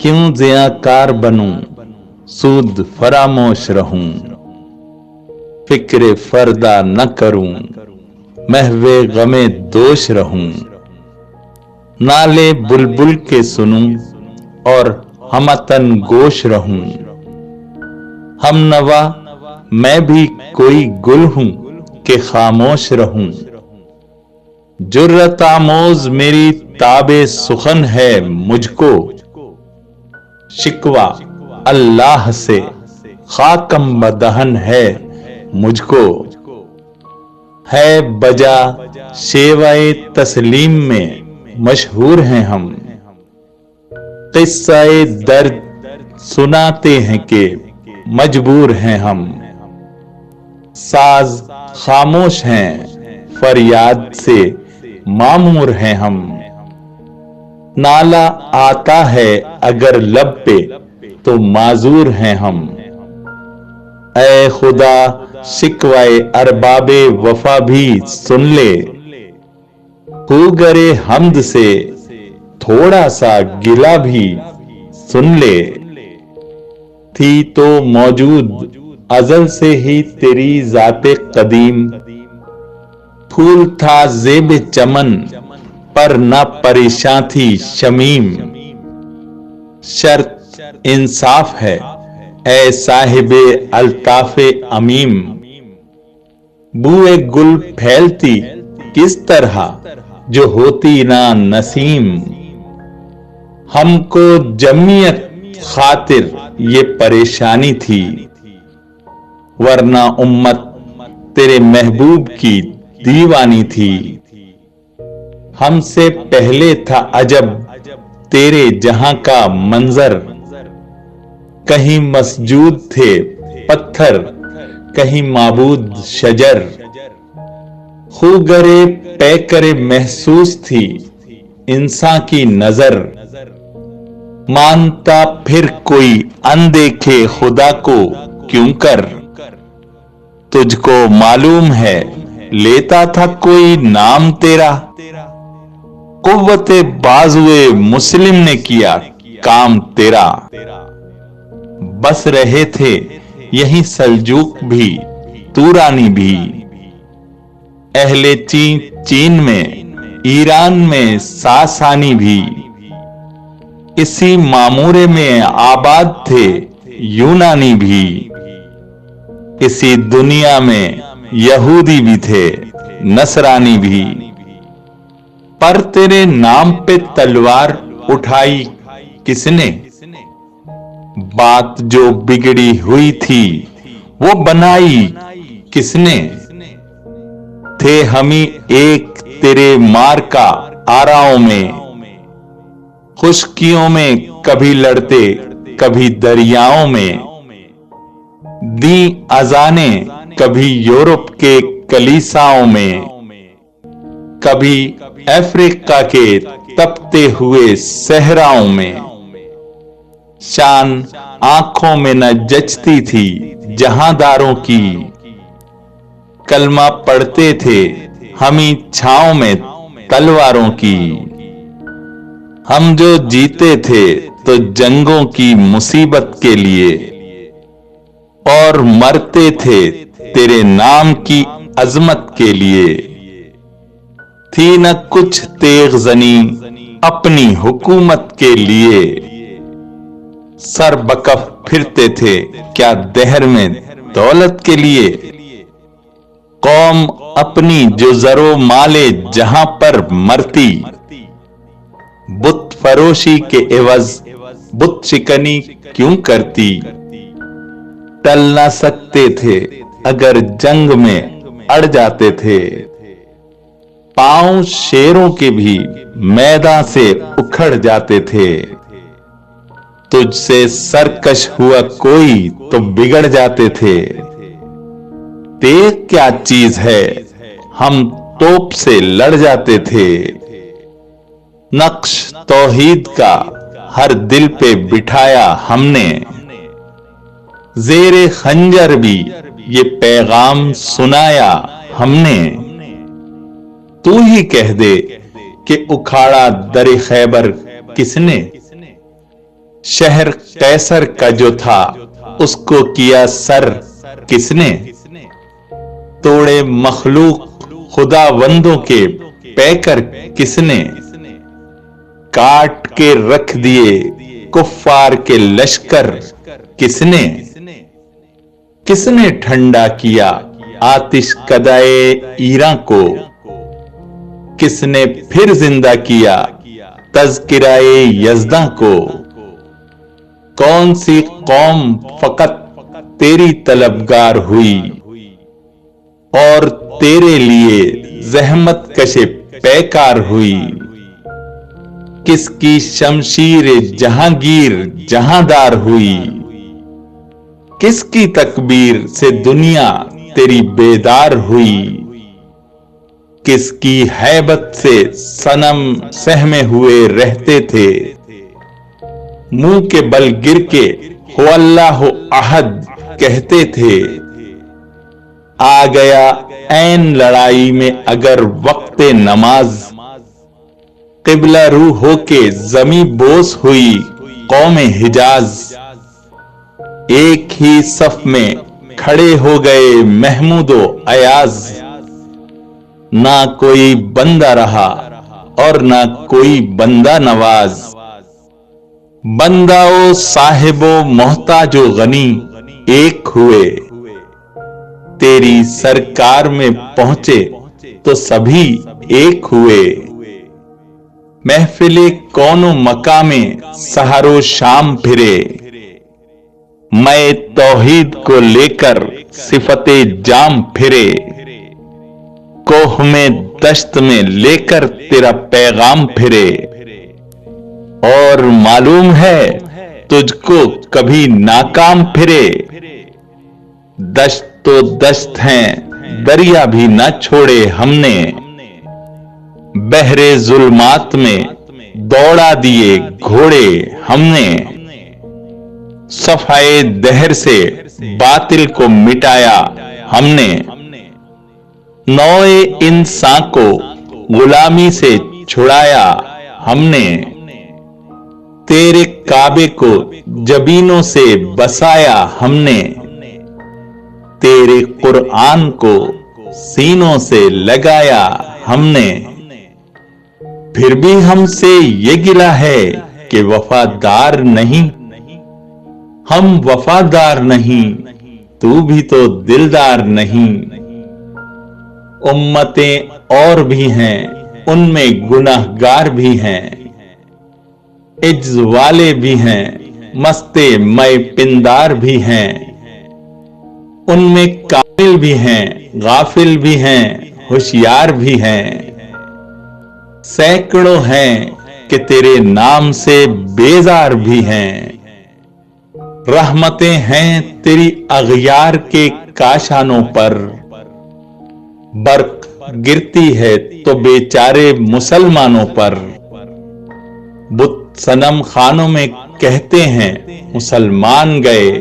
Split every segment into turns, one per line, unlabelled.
کیوں ضیاءکار بنوں سود فراموش رہوں، فکر فردا نہ کروں محو غم دوش رہوں، نالے بلبل کے سنوں اور ہمتن گوش رہوں، ہم نوا میں بھی کوئی گل ہوں کہ خاموش رہوں، جرأت آموز میری تاب سخن ہے مجھ کو، شکوہ اللہ سے خاکم بدہن ہے مجھ کو، ہے بجا شیوائے تسلیم میں مشہور ہیں ہم، قصہ درد سناتے ہیں کہ مجبور ہیں ہم، ساز خاموش ہیں فریاد سے معمور ہیں ہم، نالہ آتا ہے اگر لب پہ تو معذور ہیں ہم، اے خدا شکوائے ارباب وفا بھی سن لے، ہو گرے حمد سے تھوڑا سا گلہ بھی سن لے، تھی تو موجود ازل سے ہی تیری ذات قدیم، پھول تھا زیب چمن پر نہ پریشاں تھی شمیم، شرط انصاف ہے اے صاحب الطاف امیم، بوئے گل پھیلتی کس طرح جو ہوتی نہ نسیم، ہم کو جمعیت خاطر یہ پریشانی تھی، ورنہ امت تیرے محبوب کی دیوانی تھی، ہم سے پہلے تھا عجب تیرے جہاں کا منظر، کہیں مسجود تھے پتھر کہیں معبود شجر، خوگرے پیکرے محسوس تھی انسان کی نظر، مانتا پھر کوئی اندیکھے خدا کو کیوں کر، تجھ کو معلوم ہے لیتا تھا کوئی نام تیرا، قوت بازوئے مسلم نے کیا کام تیرا، بس رہے تھے یہیں سلجوق بھی تورانی بھی، اہل چین میں ایران میں ساسانی بھی، اسی معمورے میں آباد تھے یونانی بھی، اسی دنیا میں یہودی بھی تھے نصرانی بھی، پر تیرے نام پہ تلوار اٹھائی کس نے، بات جو بگڑی ہوئی تھی وہ بنائی کس نے، تھے ہمیں ایک تیرے مار کا آراؤں میں، خشکیوں میں کبھی لڑتے کبھی دریاؤں میں، دیں اذانیں کبھی یورپ کے کلیساؤں میں، کبھی افریقہ کے تپتے ہوئے صحراؤں میں، شان آنکھوں میں نہ جچتی تھی جہاں داروں کی، کلمہ پڑھتے تھے ہمیں چھاؤں میں تلواروں کی، ہم جو جیتے تھے تو جنگوں کی مصیبت کے لیے، اور مرتے تھے تیرے نام کی عظمت کے لیے، تھی نہ کچھ تیغ زنی اپنی حکومت کے لیے، سر بکف پھرتے تھے کیا دہر میں دولت کے لیے، قوم اپنی جو زر و مال جہاں پر مرتی، بت فروشی کے عوض بت شکنی کیوں کرتی، ٹل نہ سکتے تھے اگر جنگ میں اڑ جاتے تھے، پاؤں شیروں کے بھی میدان سے اکھڑ جاتے تھے، تجھ سے سرکش ہوا کوئی تو بگڑ جاتے تھے، تیغ کیا چیز ہے ہم توپ سے لڑ جاتے تھے، نقش توحید کا ہر دل پہ بٹھایا ہم نے، زیر خنجر بھی یہ پیغام سنایا ہم نے، تو ہی کہہ دے کہ اکھاڑا در خیبر کس نے، شہر قیصر کا جو تھا اس کو کیا سر کس نے؟ توڑے مخلوق خداوندوں کے پیکر کس نے؟ کاٹ کے رکھ دیے کفار کے لشکر کس نے؟ کس نے ٹھنڈا کیا آتش کدائے ایراں کو؟ کس نے پھر زندہ کیا تذکرائے یزداں کو؟ کون سی قوم فقط تیری طلبگار ہوئی اور تیرے لیے زحمت کش پیکار ہوئی؟ کس کی شمشیر جہانگیر جہاندار ہوئی؟ کس کی تکبیر سے دنیا تیری بیدار ہوئی؟ کس کی ہیبت سے صنم سہمے ہوئے رہتے تھے؟ منہ کے بل گر کے ہو اللہ احد کہتے تھے۔ آ گیا عین لڑائی میں اگر وقت نماز، قبلہ رو ہو کے زمیں بوس ہوئی قوم حجاز۔ ایک ہی صف میں کھڑے ہو گئے محمود و ایاز، نہ کوئی بندہ رہا اور نہ کوئی بندہ نواز۔ بندہ و صاحب و محتاج و غنی ایک ہوئے، تیری سرکار میں پہنچے تو سبھی ایک ہوئے۔ محفل کون و مقام سحر و شام پھرے، میں توحید کو لے کر صفت جام پھرے۔ کوہ میں دشت میں لے کر تیرا پیغام پھرے، اور معلوم ہے تجھ کو کبھی ناکام پھرے۔ دشت تو دشت ہیں دریا بھی نہ چھوڑے ہم نے، بحر ظلمات میں دوڑا دیے گھوڑے ہم نے۔ صفحۂ دہر سے باطل کو مٹایا ہم نے، نوع انسان کو غلامی سے چھڑایا ہم نے۔ تیرے کعبے کو جبینوں سے بسایا ہم نے، تیرے قرآن کو سینوں سے لگایا ہم نے۔ پھر بھی ہم سے یہ گلہ ہے کہ وفادار نہیں، ہم وفادار نہیں تو بھی تو دلدار نہیں۔ امتیں اور بھی ہیں ان میں گناہگار بھی ہیں، عجز والے بھی ہیں مست مے پندار بھی ہیں۔ ان میں کامل بھی ہیں غافل بھی ہیں ہوشیار بھی ہیں۔ سینکڑوں ہیں کہ تیرے نام سے بیزار بھی ہیں، رحمتیں ہیں تیری اغیار کے کاشانوں پر۔ برق گرتی ہے تو بیچارے مسلمانوں پر، بت صنم خانوں میں کہتے ہیں مسلمان گئے۔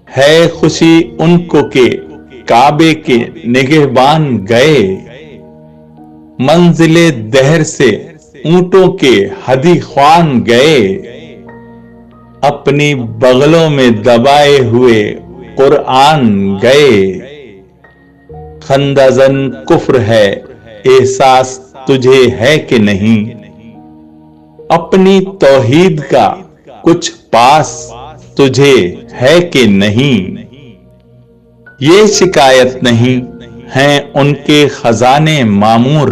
ہے خوشی ان کو کہ کعبے کے نگہبان گئے، منزل دہر سے اونٹوں کے ہدی خوان گئے۔ اپنی بغلوں میں دبائے ہوئے قرآن گئے۔ خندزن کفر ہے احساس تجھے ہے کہ نہیں، اپنی توحید کا کچھ پاس تجھے ہے کہ نہیں۔ یہ شکایت نہیں ہیں ان کے خزانے معمور،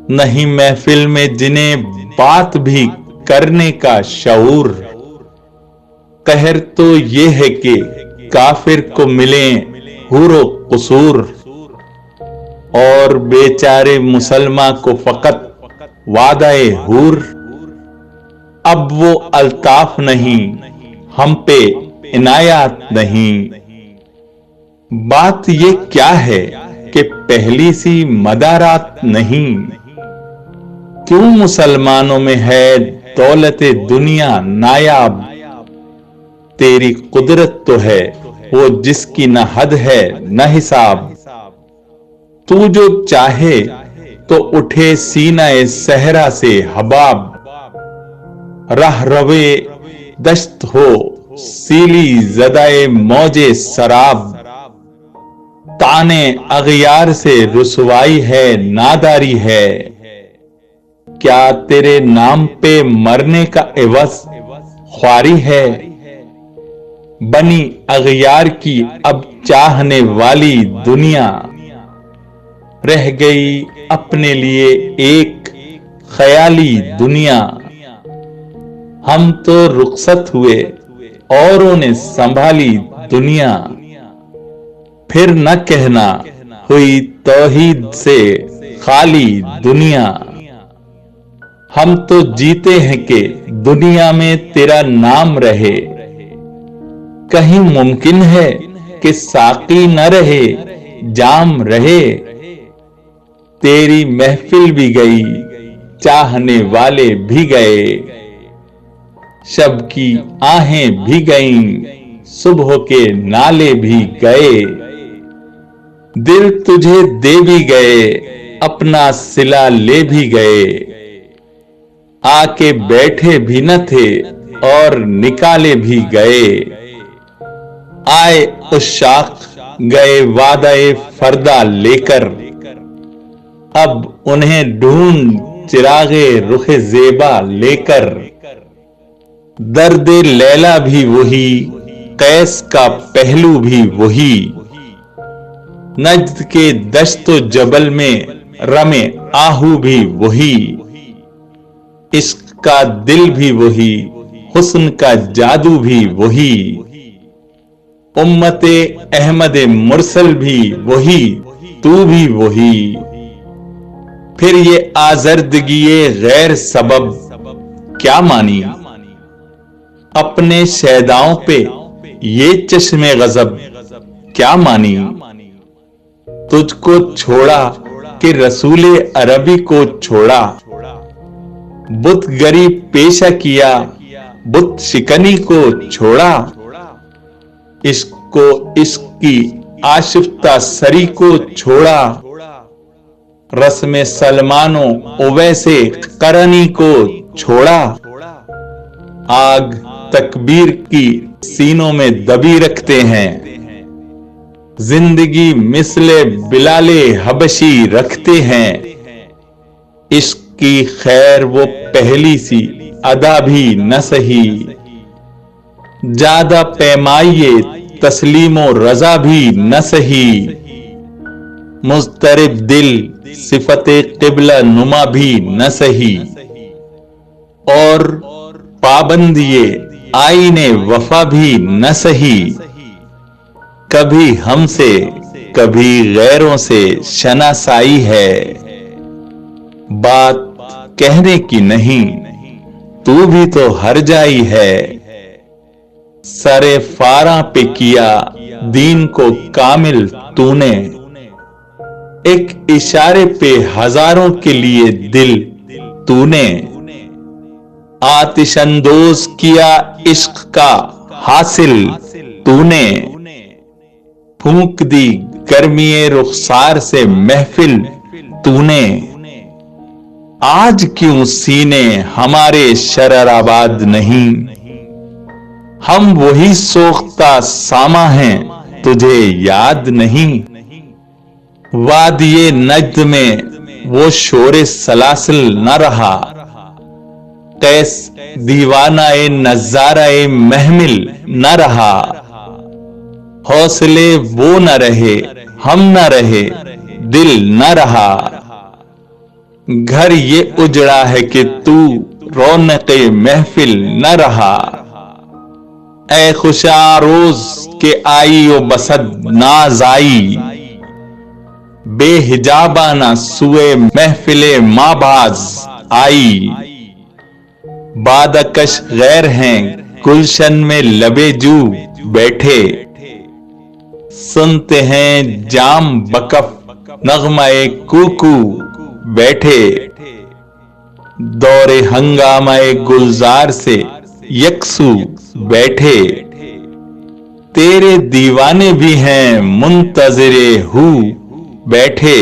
نہیں محفل میں جنہیں بات بھی کرنے کا شعور۔ قہر تو یہ ہے کہ کافر کو ملیں حور و قصور، اور بیچارے مسلمان کو فقط وعدہ حور۔ اب وہ الطاف نہیں ہم پہ عنایات نہیں، بات یہ کیا ہے کہ پہلی سی مدارات نہیں۔ کیوں مسلمانوں میں ہے دولت دنیا نایاب، تیری قدرت تو ہے وہ جس کی نہ حد ہے نہ حساب۔ تو جو چاہے تو اٹھے سینہ صحرا سے حباب، راہ روے دشت ہو سیلی زدائے موجے سراب، تانے اغیار سے رسوائی ہے ناداری ہے، کیا تیرے نام پہ مرنے کا عوض خواری ہے؟ بنی اغیار کی اب چاہنے والی دنیا، رہ گئی اپنے لیے ایک خیالی دنیا۔ ہم تو رخصت ہوئے اوروں نے سنبھالی دنیا، پھر نہ کہنا ہوئی توحید سے خالی دنیا۔ ہم تو جیتے ہیں کہ دنیا میں تیرا نام رہے، کہیں ممکن ہے کہ ساقی نہ رہے جام رہے؟ تیری محفل بھی گئی چاہنے والے بھی گئے، شب کی آہیں بھی گئیں صبح کے نالے بھی گئے، دل تجھے دے بھی گئے اپنا صلہ لے بھی گئے، آ کے بیٹھے بھی نہ تھے اور نکالے بھی گئے، آئے عشاق گئے وعدہ فردا لے کر، اب انہیں ڈھونڈ چراغ رخ زیبا لے کر، درد لیلا بھی وہی قیس کا پہلو بھی وہی، نجد کے دشت و جبل میں رمے آہو بھی وہی، عشق کا دل بھی وہی حسن کا جادو بھی وہی، امت احمد مرسل بھی وہی تو بھی وہی، پھر یہ آزردگی غیر سبب کیا مانی، اپنے شیداؤں پہ یہ چشم غضب کیا مانی، تجھ کو چھوڑا کہ رسول عربی کو چھوڑا، بت گری پیشہ کیا بت شکنی کو چھوڑا، عشق کو عشق کی آشفتہ سری کو چھوڑا، رسم سلمان و اویس قرنی کو چھوڑا، آگ تکبیر کی سینوں میں دبی رکھتے ہیں، زندگی مثل بلال حبشی رکھتے ہیں، عشق کی خیر وہ پہلی سی ادا بھی نہ سہی، زیادہ پیمائیے تسلیم و رضا بھی نہ سہی، مضطرب دل صفت قبلہ نما بھی نہ سہی، اور پابندیے آئین وفا بھی نہ سہی، کبھی ہم سے کبھی غیروں سے شناسائی ہے، بات کہنے کی نہیں تو بھی تو ہر جائی ہے، سر فاراں پہ کیا دین کو کامل تو نے، ایک اشارے پہ ہزاروں کے لیے دل تو نے، آتش اندوز کیا عشق کا حاصل تو نے، پھونک دی گرمی رخسار سے محفل تو نے، آج کیوں سینے ہمارے شرر آباد نہیں، ہم وہی سوختہ ساما ہیں تجھے یاد نہیں، وادی نجد میں وہ شور سلاسل نہ رہا، قیس دیوانہ نظارہ محمل نہ رہا، حوصلے وہ نہ رہے ہم نہ رہے دل نہ رہا، گھر یہ اجڑا ہے کہ تو رونق محفل نہ رہا، اے خوشا روز کے آئی و بسد ناز آئی، بے حجابانہ سوئے محفل ماں باز آئی، بادکش غیر ہیں گلشن میں لبے جو بیٹھے، سنتے ہیں جام بکف نغمہ کوکو بیٹھے، دور ہنگامہ گلزار سے یکسو بیٹھے، تیرے دیوانے بھی ہیں منتظر ہو بیٹھے،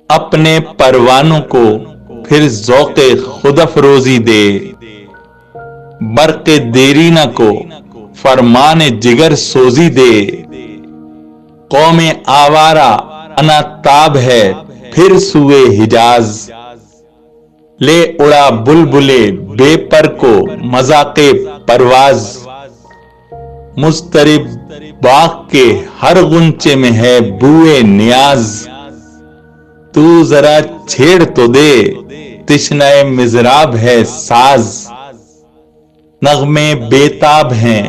اپنے پروانوں کو پھر ذوق خود افروزی دے، برق دیرینہ کو فرمان جگر سوزی دے، قوم آوارہ انا تاب ہے پھر سوئے حجاز، لے اڑا بلبلے بے پر کو مذاق پرواز، مضطرب باغ کے ہر غنچے میں ہے بوئے نیاز، تو ذرا چھیڑ تو دے تشنہ مضراب ہے ساز، نغمے بےتاب ہیں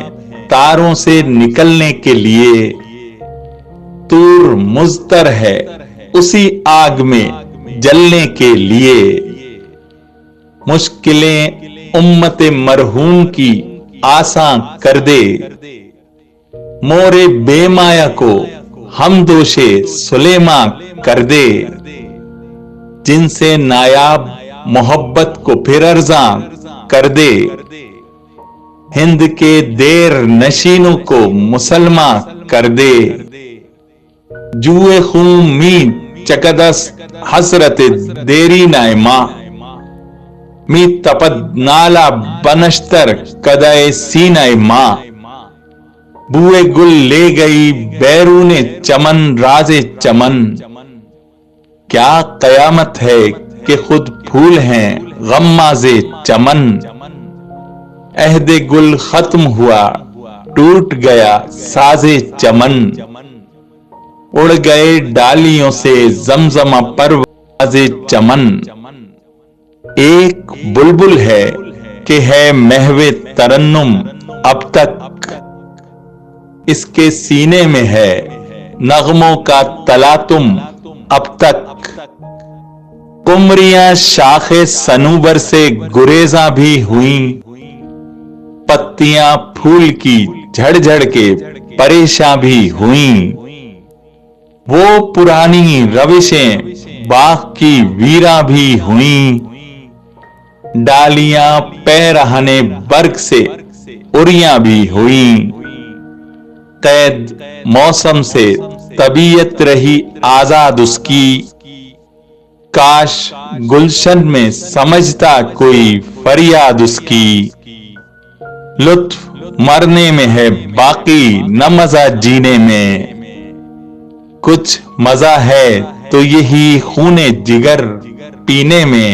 تاروں سے نکلنے کے لیے، طور مضطر ہے اسی آگ میں جلنے کے لیے، مشکلیں امت مرحوم کی آساں کر دے، مورے بے مایا کو ہم دوشے سلیماں کر دے، جن سے نایاب محبت کو پھر ارزاں کر دے، ہند کے دیر نشینوں کو مسلماں کر دے، جوئے خون می چکدس حسرت دیرینہ ماں، می تپد نالا بنشتر کدائے سینہ ماں، بوئے گل لے گئی بیرون چمن راز چمن، کیا قیامت ہے کہ خود پھول ہیں غماز چمن، عہد گل ختم ہوا ٹوٹ گیا ساز چمن، اڑ گئے ڈالیوں سے زمزمہ پرواز چمن، ایک بلبل ہے کہ ہے محو ترنم اب تک، اس کے سینے میں ہے نغموں کا تلاطم اب تک، قمریاں شاخ صنوبر سے گریزاں بھی ہوئیں، پتیاں پھول کی جھڑ جھڑ کے پریشاں بھی ہوئیں، وہ پرانی روشیں باغ کی ویراں بھی ہوئیں، ڈالیاں پیرہن برگ سے اریاں بھی ہوئیں، قید موسم سے طبیعت رہی آزاد اس کی، کاش گلشن میں سمجھتا کوئی فریاد اس کی، لطف مرنے میں ہے باقی نہ مزہ جینے میں، کچھ مزہ ہے تو یہی خون جگر پینے میں،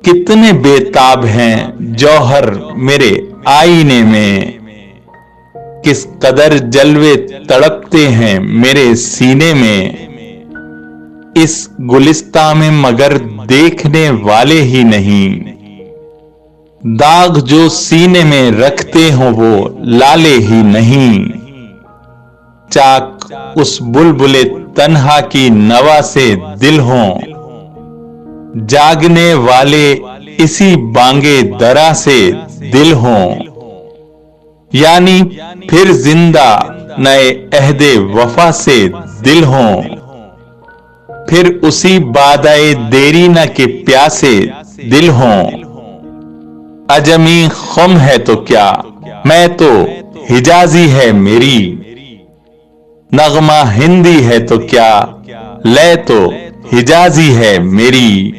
کتنے بے تاب ہیں جوہر میرے آئینے میں، کس قدر جلوے تڑپتے ہیں میرے سینے میں، اس گلستاں میں مگر دیکھنے والے ہی نہیں، داغ جو سینے میں رکھتے ہوں وہ لالے ہی نہیں، چاک اس بلبل تنہا کی نوا سے دل ہوں، جاگنے والے اسی بانگے درا سے دل ہوں، یعنی پھر زندہ نئے عہد وفا سے دل ہوں، پھر اسی بادائے دیرینہ کے پیاسے دل ہوں، عجمی خم ہے تو کیا میں تو حجازی ہے میری، نغمہ ہندی ہے تو کیا لے تو حجازی ہے میری،